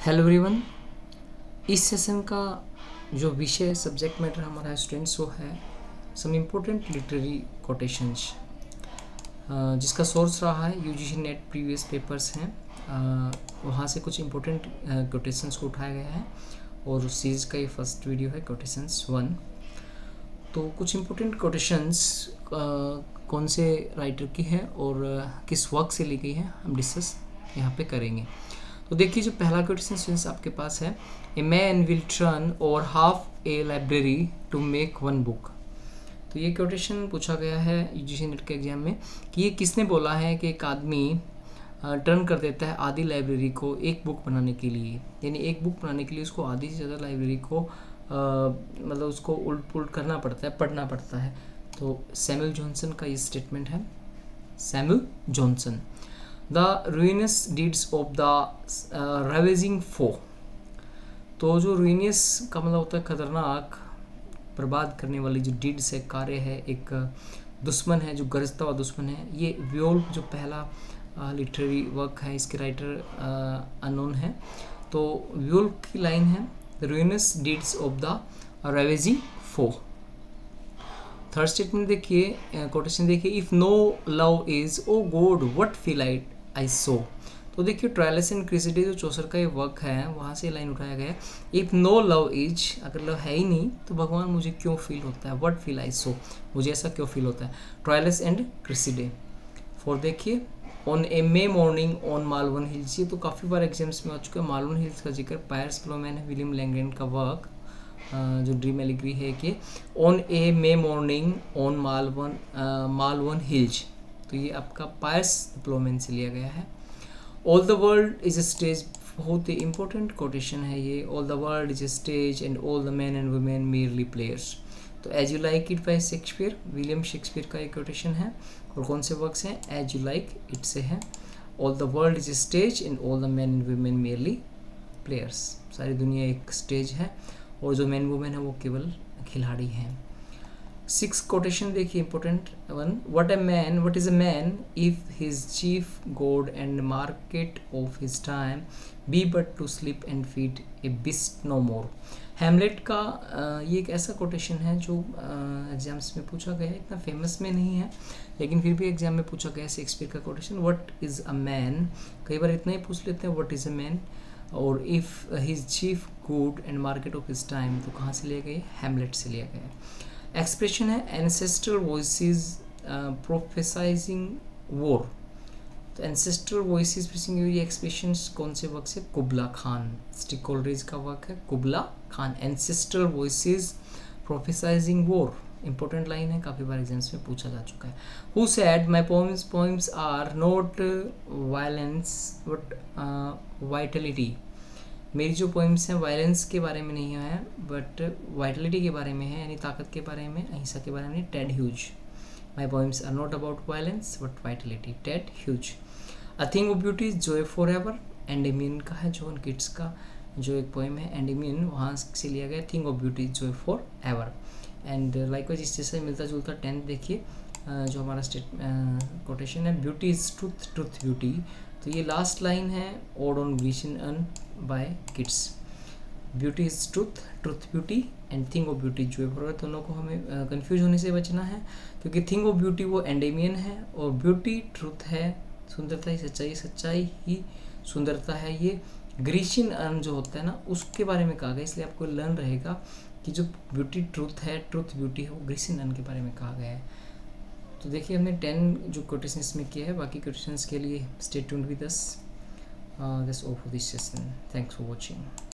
Hello everyone. इस session का जो विषय सब्जेक्ट मैटर हमारा स्टूडेंट्स वो है सम इम्पोर्टेंट लिटरेरी कोटेशंस, जिसका सोर्स रहा है यूजीसी नेट प्रीवियस पेपर्स हैं। वहाँ से कुछ इम्पोर्टेंट कोटेशंस को उठाया गया है और उस चीज़ का ये फर्स्ट वीडियो है कोटेशंस 1। तो कुछ इम्पोर्टेंट कोटेशंस कौन से राइटर की है और किस वर्क से ली गई है हम डिस्कस यहाँ पे करेंगे। तो देखिए, जो पहला क्वेश्चन स्टूडेंट्स आपके पास है, a man will turn over half a library to make one book. तो ये क्वेश्चन पूछा गया है यूजीसी नेट के एग्जाम में कि ये किसने बोला है कि एक आदमी टर्न कर देता है आधी लाइब्रेरी को एक बुक बनाने के लिए, यानी एक बुक बनाने के लिए उसको आधी से ज़्यादा लाइब्रेरी को मतलब उसको उल्ट पुल्ट करना पड़ता है, पढ़ना पड़ता है। तो सैमुअल जॉनसन का ये स्टेटमेंट है। Samuel Johnson, the ruinous deeds of the ravaging foe। तो जो ruinous का मतलब होता है खतरनाक, बर्बाद करने वाली जो डीड्स है, कार्य है, एक दुश्मन है जो गरजता हुआ दुश्मन है। ये व्योल्फ जो पहला लिटरेरी वर्क है, इसके राइटर अननोन है। तो व्योल्फ की लाइन है, the ruinous deeds of the ravaging foe। Third statement देखिए, कोटेशन देखिए, if no love is O god what feel I so. तो देखिए, ट्रायल्स एंड क्रिसिडे जो चौसर का ये वर्क है वहाँ से लाइन उठाया गया है, इफ नो लव इज, अगर लव है ही नहीं तो भगवान मुझे क्यों फील होता है, व्हाट फील आई सो, मुझे ऐसा क्यों फील होता है। Troilus and Criseyde. फोर देखिए, on a May morning on Malvern hills. ये तो काफ़ी बार एग्जाम्स में आ चुका है। मालवन हिल्स का जिक्र पायर्स ब्लोमैन है, विलियम लैंगलैंड का वर्क जो ड्रीम एलिग्री है कि on a May morning on Malvern hills. तो ये आपका पायर्स ब्लोमैन से लिया गया है। All the world is a stage, बहुत ही इंपॉर्टेंट कोटेशन है ये। All the world is a stage and all the man and women merely players. तो as you like it by Shakespeare, William Shakespeare का एक कोटेशन है। और कौन से वर्क्स हैं, एज यू लाइक इट से है, all the world is a stage and all the man and women merely players. सारी दुनिया एक स्टेज है और जो मैन वुमेन है वो केवल खिलाड़ी हैं। सिक्स कोटेशन देखिए, important one, what is a man if his chief good and market of his time be but to sleep and feed a beast no more. Hamlet का ये एक ऐसा कोटेशन है जो एग्जाम्स में पूछा गया है, इतना फेमस में नहीं है लेकिन फिर भी एग्जाम में पूछा गया है शेक्सपियर का quotation. What is a man, कई बार इतना ही पूछ लेते हैं व्हाट इज अ मैन। और if his chief good and market of his time, तो कहाँ से लिया गया, हैमलेट से लिया गया। एक्सप्रेशन है, एंसेस्ट्रल वॉइसेस प्रोफेसाइजिंग वॉर। तो एंसेस्ट्रल वॉइसेस प्रोफेसिंग, ये एक्सप्रेशन कौन से वर्क से, कुबला खान, स्टिकोलरेज का वर्क है Kubla Khan. Ancestral voices prophesying war, important line है, काफ़ी बार एग्जाम्स में पूछा जा चुका है। Who said my poems are not violence but vitality. मेरी जो पोइम्स हैं वायलेंस के बारे में नहीं है बट वाइटलिटी के बारे में है, यानी ताकत के बारे में, अहिंसा के बारे में। Ted Hughes, my poems are not about violence but vitality. Ted Hughes. A thing of beauty is joy for ever, Endymion का है, जॉन किट्स का जो एक पोइम है एंडेमियन, वहाँ से लिया गया। Thing of beauty is joy for ever. And likewise इससे से मिलता जुलता 10th देखिए, जो हमारा कोटेशन है, beauty is truth, truth beauty. तो ये लास्ट लाइन है, ode on Grecian urn by Keats. Beauty is truth, truth beauty and thing of beauty जो है, दोनों को हमें कंफ्यूज होने से बचना है, क्योंकि थिंग ऑफ ब्यूटी वो एंडेमियन है और ब्यूटी ट्रूथ है, सुंदरता ही सच्चाई, सच्चाई ही सुंदरता है। ये ग्रीशियन अन जो होता है ना, उसके बारे में कहा गया, इसलिए आपको लर्न रहेगा कि जो ब्यूटी ट्रूथ है, ट्रूथ ब्यूटी है, वो ग्रीशियन अन के बारे में कहा गया है। तो देखिए, हमने 10 जो कोटेशन इसमें किया है, बाकी कोटेशंस के लिए stay tuned with us. That's all for this session. Thanks for watching.